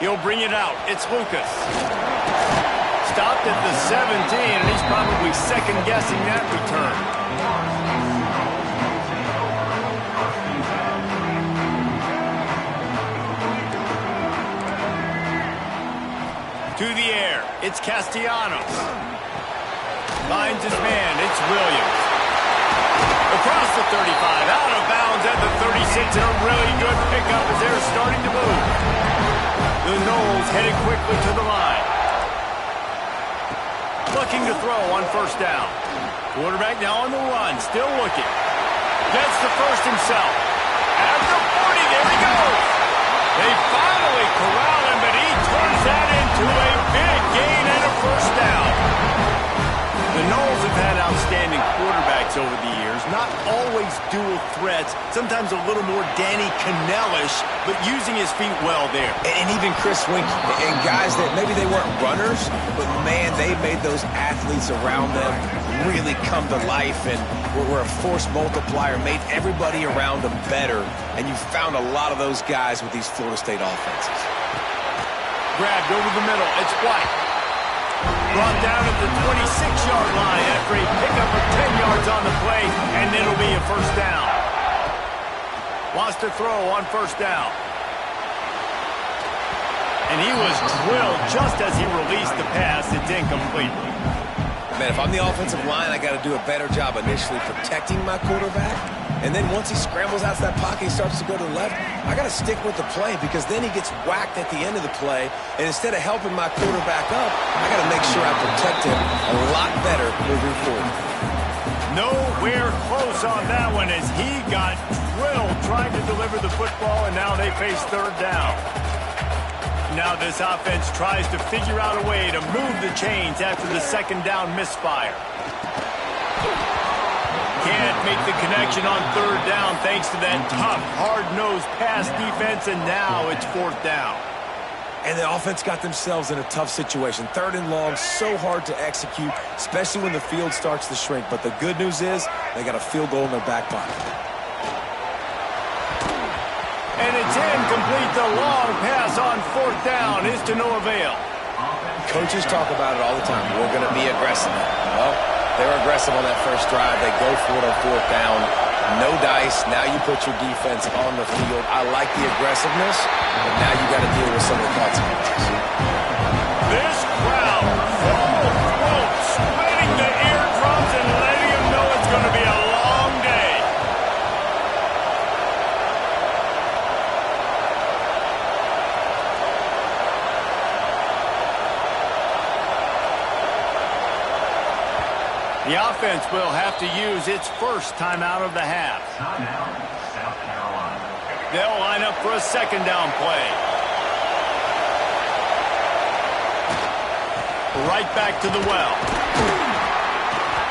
He'll bring it out. It's Lucas. Stopped at the 17, and he's probably second-guessing that return. To the air. It's Castellanos. Finds his man. It's Williams. Across the 35, out of bounds at the 36, and a really good pickup as they're starting to move. The Noles headed quickly to the line. Looking to throw on first down. Quarterback now on the run, still looking. Gets the first himself. At the 40, there he goes. They finally corral him, but he turns that into a big gain and a first down. The Noles have had outstanding quarterbacks over the years, not always dual threats, sometimes a little more Danny Cannell-ish, but using his feet well there. And even Chris Winkie, and guys that maybe they weren't runners, but man, they made those athletes around them really come to life and were a force multiplier, made everybody around them better, and you found a lot of those guys with these Florida State offenses. Grabbed over the middle, it's White. Brought down at the 26-yard line after a pickup of 10 yards on the play, and it'll be a first down. Wants to throw on first down. And he was drilled just as he released the pass. It's incomplete. Man, if I'm the offensive line, I got to do a better job initially protecting my quarterback. And then once he scrambles out to that pocket, he starts to go to the left, I got to stick with the play because then he gets whacked at the end of the play. And instead of helping my quarterback up, I got to make sure I protect him a lot better moving forward. Nowhere close on that one as he got drilled trying to deliver the football, and now they face third down. Now this offense tries to figure out a way to move the chains after the second down misfire. Can't make the connection on third down thanks to that tough, hard-nosed pass defense, and now it's fourth down. And the offense got themselves in a tough situation. Third and long, so hard to execute, especially when the field starts to shrink. But the good news is they got a field goal in their back pocket. And it's incomplete. The long pass on fourth down is to no avail. Coaches talk about it all the time. We're going to be aggressive. Well, they were aggressive on that first drive. They go for it on fourth down. No dice. Now you put your defense on the field. I like the aggressiveness, but now you got to deal with some of the consequences. This crowd full throat, splitting the eardrums and letting them know it's going to be a long day. The offense will have to use its first timeout of the half. Timeout, South Carolina. They'll line up for a second down play. Right back to the well.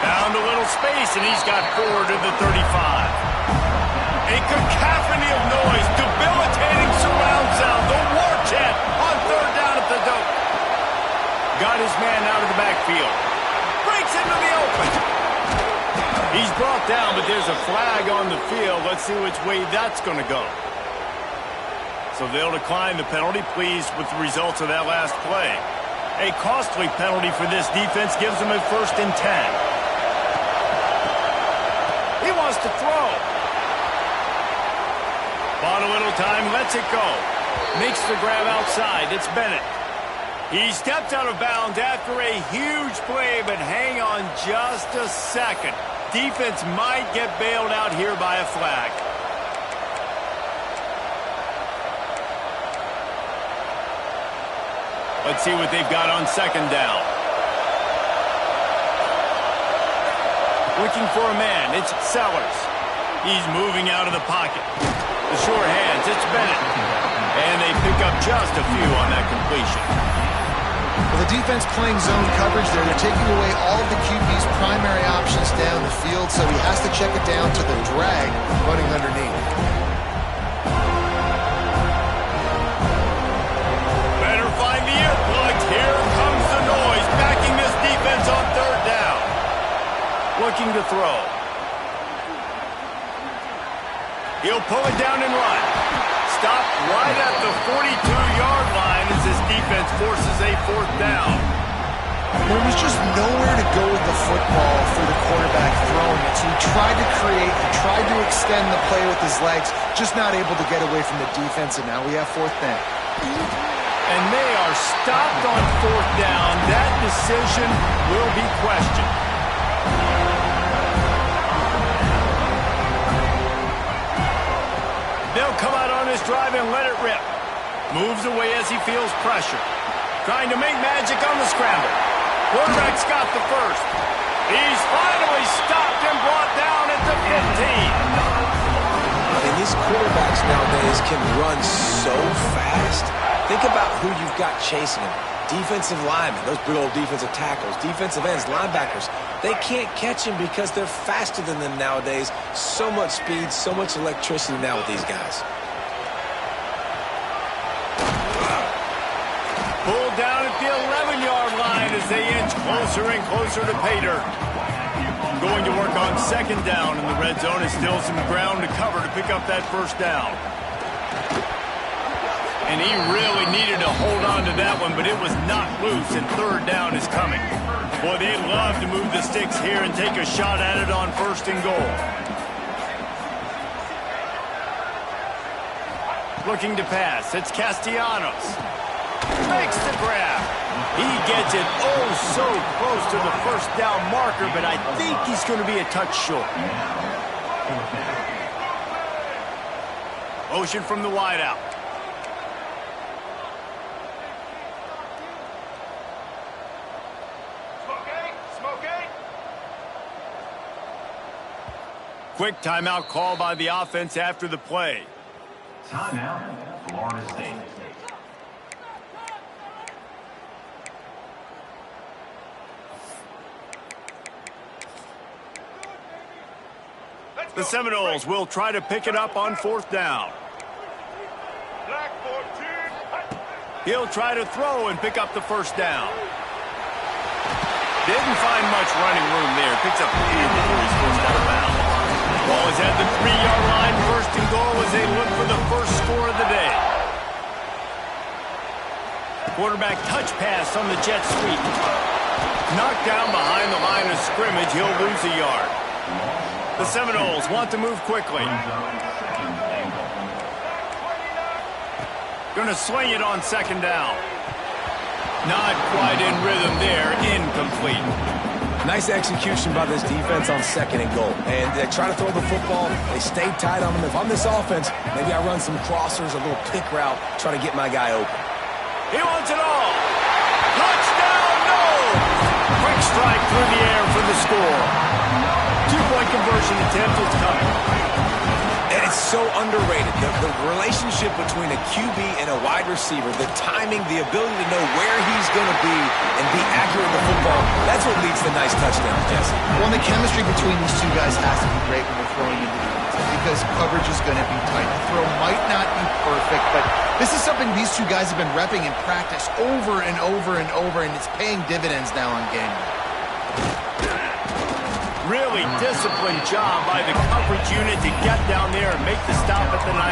Found a little space, and he's got 4 to the 35. A cacophony of noise, debilitating surround sound, the war chant on third down at the dope. Got his man out of the backfield. Breaks into the open. He's brought down, but there's a flag on the field. Let's see which way that's going to go. So they'll decline the penalty, pleased with the results of that last play. A costly penalty for this defense gives them a 1st and 10. He wants to throw. Bought a little time, lets it go. Makes the grab outside. It's Bennett. He stepped out of bounds after a huge play, but hang on just a second. Defense might get bailed out here by a flag. Let's see what they've got on second down. Looking for a man, it's Sellers. He's moving out of the pocket. The short hands, it's Bennett. And they pick up just a few on that completion. Well, the defense playing zone coverage there. They're taking away all of the QB's primary options down the field, so he has to check it down to the drag running underneath. Better find the earplugs. Here comes the noise, backing this defense on third down. Looking to throw. He'll pull it down and run. stopped right at the 42-yard line as this defense forces a 4th down. There was just nowhere to go with the football for the quarterback throwing it. So he tried to create, he tried to extend the play with his legs, just not able to get away from the defense, and now we have 4th down. And they are stopped on 4th down. That decision will be questioned. They'll come out on this drive and let it rip. Moves away as he feels pressure. Trying to make magic on the scramble. Quarterback's got the first. He's finally stopped and brought down at the 15. And these quarterbacks nowadays can run so fast. Think about who you've got chasing him. Defensive linemen, those big old defensive tackles, defensive ends, linebackers. They can't catch him because they're faster than them nowadays. So much speed, so much electricity now with these guys. Pulled down at the 11-yard line as they inch closer and closer to pay dirt. Going to work on 2nd down in the red zone. Is still some ground to cover to pick up that 1st down. And he really needed to hold on to that one, but it was knocked loose, and 3rd down is coming. Boy, they'd love to move the sticks here and take a shot at it on 1st and goal. Looking to pass. It's Castellanos. Makes the grab. He gets it so close to the 1st down marker, but I think he's going to be a touch short. Motion from the wideout. Quick timeout call by the offense after the play. Timeout, Florida State. The Seminoles will try to pick it up on 4th down. He'll try to throw and pick up the 1st down. Didn't find much running room there. Picks up the field before he's forced out of bounds. Ball is at the 3-yard line. 1st and goal as they look for the first score of the day. Quarterback touch pass on the jet sweep. Knocked down behind the line of scrimmage. He'll lose a yard. The Seminoles want to move quickly. Going to swing it on 2nd down. Not quite in rhythm there. Incomplete. Nice execution by this defense on 2nd and goal. And they try to throw the football. They stay tight on them. If I'm this offense, maybe I run some crossers, a little pick route, try to get my guy open. He wants it all. Touchdown, no! Quick strike through the air for the score. 2-point conversion attempt is coming. And it's so underrated. The relationship between a QB and a wide receiver, the timing, the ability to know where he's going to be and be accurate with the football, that's what leads to nice touchdowns, Jesse. Well, the chemistry between these two guys has to be great when they're throwing into the end zone because coverage is going to be tight. The throw might not be perfect, but this is something these two guys have been repping in practice over and over and over, and it's paying dividends now on game day. Really disciplined job by the coverage unit to get down there and make the stop at the 19.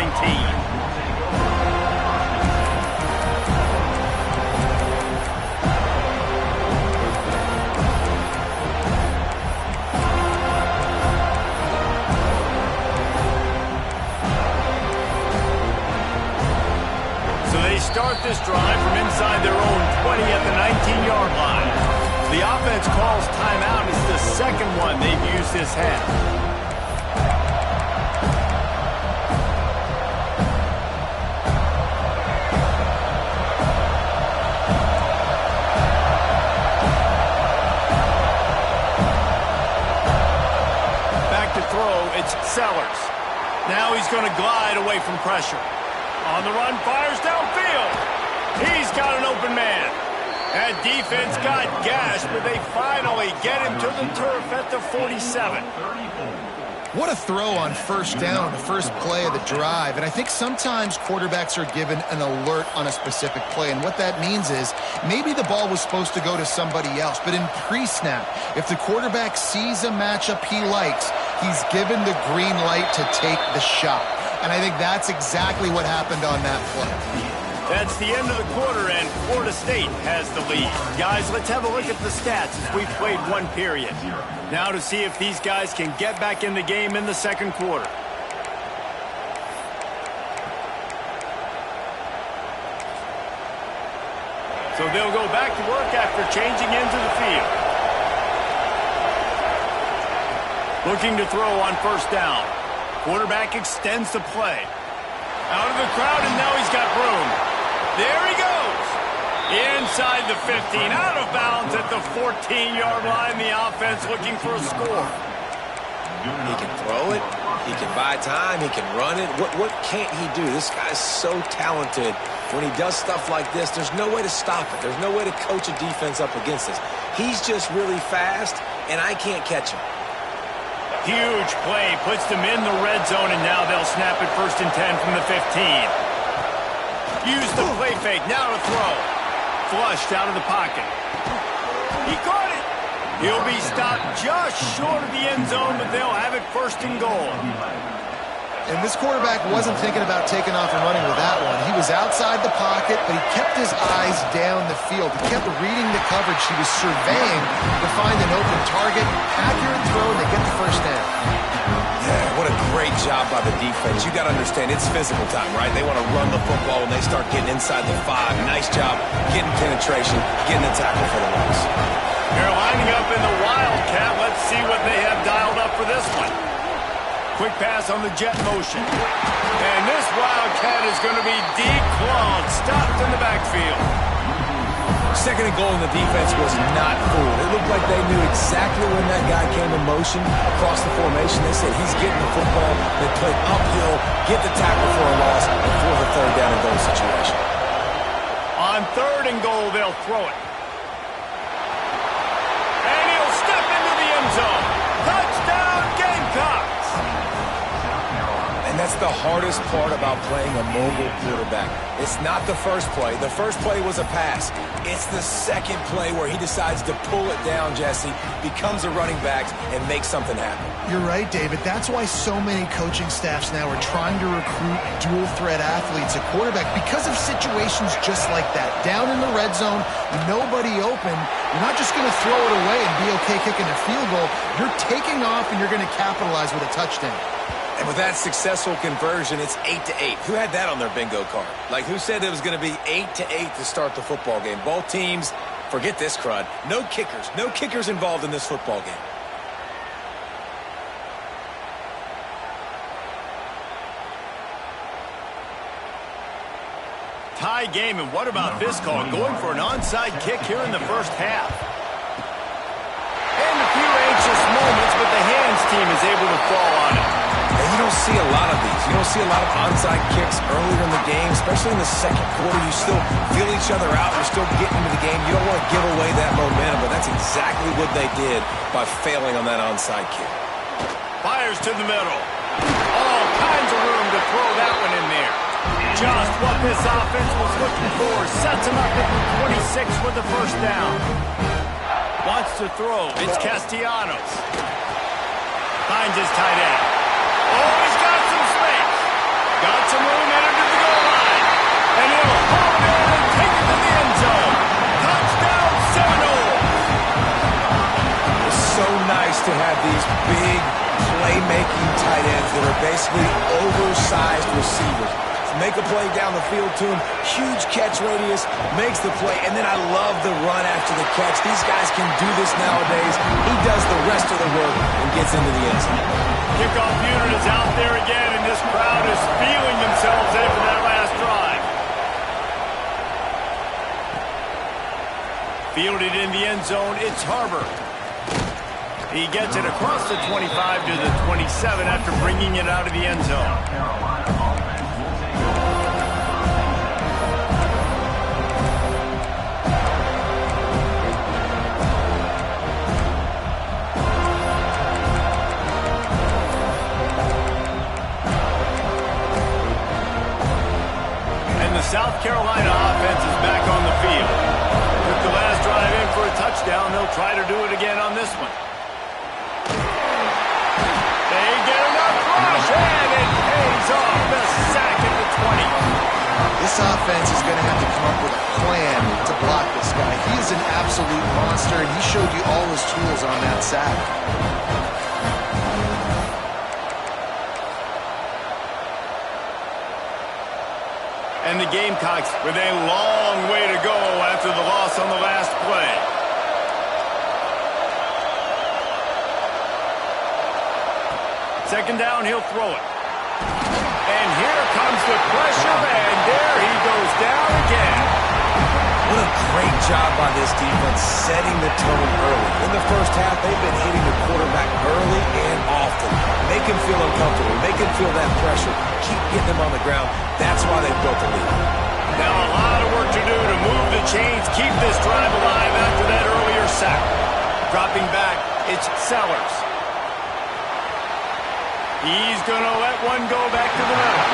So they start this drive from inside their own 20 at the 19-yard line. The offense calls timeout. It's the second one they've used this half. Back to throw, it's Sellers. Now he's going to glide away from pressure. On the run, fires downfield. He's got an open man. That defense got gashed, but they finally get him to the turf at the 47. What a throw on 1st down, the first play of the drive. And I think sometimes quarterbacks are given an alert on a specific play. And what that means is maybe the ball was supposed to go to somebody else. But in pre-snap, if the quarterback sees a matchup he likes, He's given the green light to take the shot. And I think that's exactly what happened on that play. That's the end of the quarter, and Florida State has the lead. Guys, let's have a look at the stats as we've played one period. Now to see if these guys can get back in the game in the second quarter. So they'll go back to work after changing into the field. Looking to throw on first down. Quarterback extends the play. Out of the crowd, and now he's got room. There he goes. Inside the 15, out of bounds at the 14-yard line. The offense looking for a score. He can throw it. He can buy time. He can run it. What can't he do? This guy's so talented. When he does stuff like this, there's no way to stop it. There's no way to coach a defense up against this. He's just really fast, and I can't catch him. Huge play, puts them in the red zone, and now they'll snap it 1st and 10 from the 15. Use the play fake, now to throw. Flushed out of the pocket. He caught it. He'll be stopped just short of the end zone, but they'll have it 1st and goal. And this quarterback wasn't thinking about taking off and running with that one. He was outside the pocket, but he kept his eyes down the field. He kept reading the coverage. He was surveying to find an open target. Accurate throw, and they get the first down. Yeah, what a great job by the defense. You got to understand, it's physical time, right? They want to run the football when they start getting inside the 5. Nice job getting penetration, getting the tackle for the loss. They're lining up in the Wildcat. Let's see what they have dialed up for this one. Quick pass on the jet motion. And this Wildcat is going to be declawed, stopped in the backfield. 2nd and goal, and the defense was not fooled. It looked like they knew exactly when that guy came in motion across the formation. They said he's getting the football. They played uphill, get the tackle for a loss, and for the 3rd down and goal situation. On 3rd and goal, they'll throw it. And he'll step into the end zone. Touchdown, Gamecocks! And that's the hardest part about playing a mobile quarterback. It's not the first play. The first play was a pass. It's the second play where he decides to pull it down, Jesse, becomes a running back, and makes something happen. You're right, David. That's why so many coaching staffs now are trying to recruit dual-threat athletes at quarterback because of situations just like that. Down in the red zone, nobody open. You're not just going to throw it away and be okay kicking a field goal. You're taking off, and you're going to capitalize with a touchdown. And with that successful conversion, it's 8-8. Who had that on their bingo card? Like, who said it was going to be 8-8 to start the football game? Both teams, forget this crud. No kickers. No kickers involved in this football game. Tie game, and what about this call? Going for an onside kick here in the first half. And a few anxious moments, but the hands team is able to fall on it. And you don't see a lot of these. You don't see a lot of onside kicks earlier in the game, especially in the second quarter. You still feel each other out. You're still getting into the game. You don't want to give away that momentum, but that's exactly what they did by failing on that onside kick. Fires to the middle. All kinds of room to throw that one in there. Just what this offense was looking for. Sets him up at the 26 for the first down. Wants to throw. It's Castellanos. Finds his tight end. Oh, he's got some space. Got some room in into the goal line. And he'll hold it and take it to the end zone. Touchdown, Seminoles. It's so nice to have these big playmaking tight ends that are basically oversized receivers. Make a play down the field to him. Huge catch radius, makes the play, and then I love the run after the catch. These guys can do this nowadays. He does the rest of the work and gets into the end zone. Kickoff unit is out there again, and this crowd is feeling themselves after that last drive. Fielded in the end zone, it's Harbor. He gets it across the 25 to the 27 after bringing it out of the end zone. South Carolina offense is back on the field. Took the last drive in for a touchdown. They'll try to do it again on this one. picks off the sack at the 20. This offense is going to have to come up with a plan to block this guy. He is an absolute monster, and he showed you all his tools on that sack. And the Gamecocks with a long way to go after the loss on the last play. Second down, he'll throw it. And here comes the pressure, and there he goes down again. What a great job by this defense setting the tone early. In the first half, they've been hitting the quarterback early and often. Make him feel uncomfortable. Make him feel that pressure. Keep getting him on the ground. That's why they've built the lead. Now a lot of work to do to move the chains, keep this drive alive after that earlier sack. Dropping back, it's Sellers. He's going to let one go back to the middle.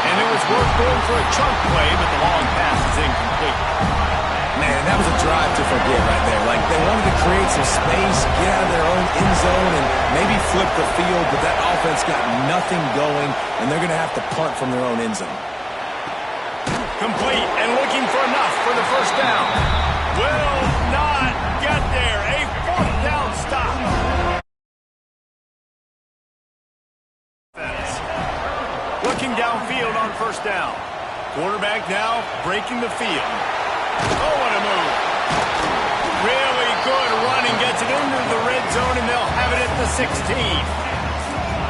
And it was worth going for a chunk play, but the long pass is incomplete. Man, that was a drive to forget right there. Like, they wanted to create some space, get out of their own end zone, and maybe flip the field, but that offense got nothing going, and they're going to have to punt from their own end zone. Complete and looking for enough for the first down. Will not get there. A fourth down stop. Looking downfield on first down. Quarterback now breaking the field. Oh, what a move. Really good running. Gets it into the red zone, and they'll have it at the 16.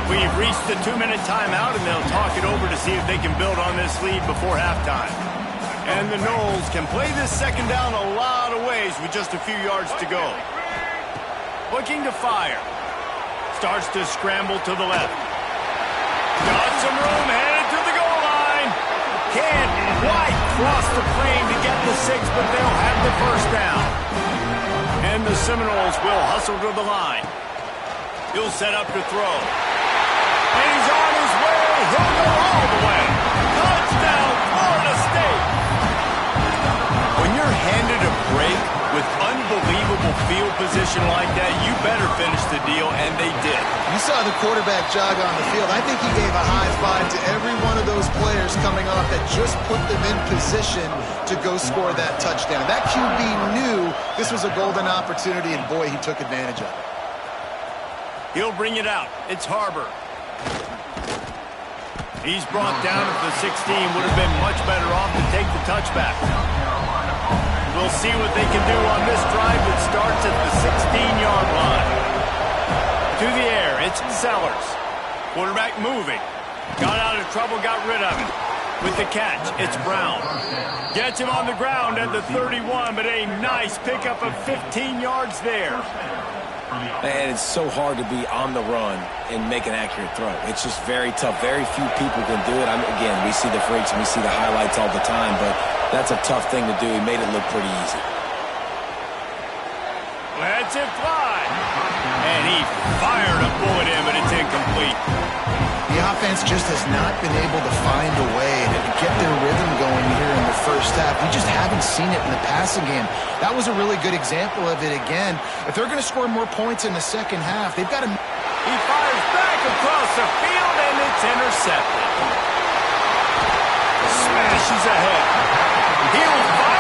We've reached the 2-minute timeout, and they'll talk it over to see if they can build on this lead before halftime. And the Noles can play this second down a lot of ways with just a few yards to go. Looking to fire. Starts to scramble to the left. Got some room, headed to the goal line. Can't quite cross the plane to get the 6, but they'll have the first down. And the Seminoles will hustle to the line. He'll set up to throw. And he's on his way. He'll go all the way. Touchdown, Florida State. When you're handed a break with unbelievable field position like that, you better finish the deal, and they did. You saw the quarterback jog on the field. I think he gave a high five to every one of those players coming off that just put them in position to go score that touchdown. That QB knew this was a golden opportunity, and boy, he took advantage of it. He'll bring it out. It's Harbor. He's brought down at the 16. Would have been much better off to take the touchback. We'll see what they can do on this drive that starts at the 16-yard line. To the air, it's Sellers. Quarterback moving. Got out of trouble, got rid of it. With the catch, it's Brown. Gets him on the ground at the 31, but a nice pickup of 15 yards there. And it's so hard to be on the run and make an accurate throw. It's just very tough. Very few people can do it. Again, we see the freaks and we see the highlights all the time, but that's a tough thing to do. He made it look pretty easy. Lets it fly. And he fired a bullet in, but it's incomplete. The offense just has not been able to find a way to get their rhythm going here in the first half. We just haven't seen it in the passing game. That was a really good example of it again. If they're going to score more points in the second half, they've got to... He fires back across the field, and it's intercepted. Smashes ahead. He'll fire.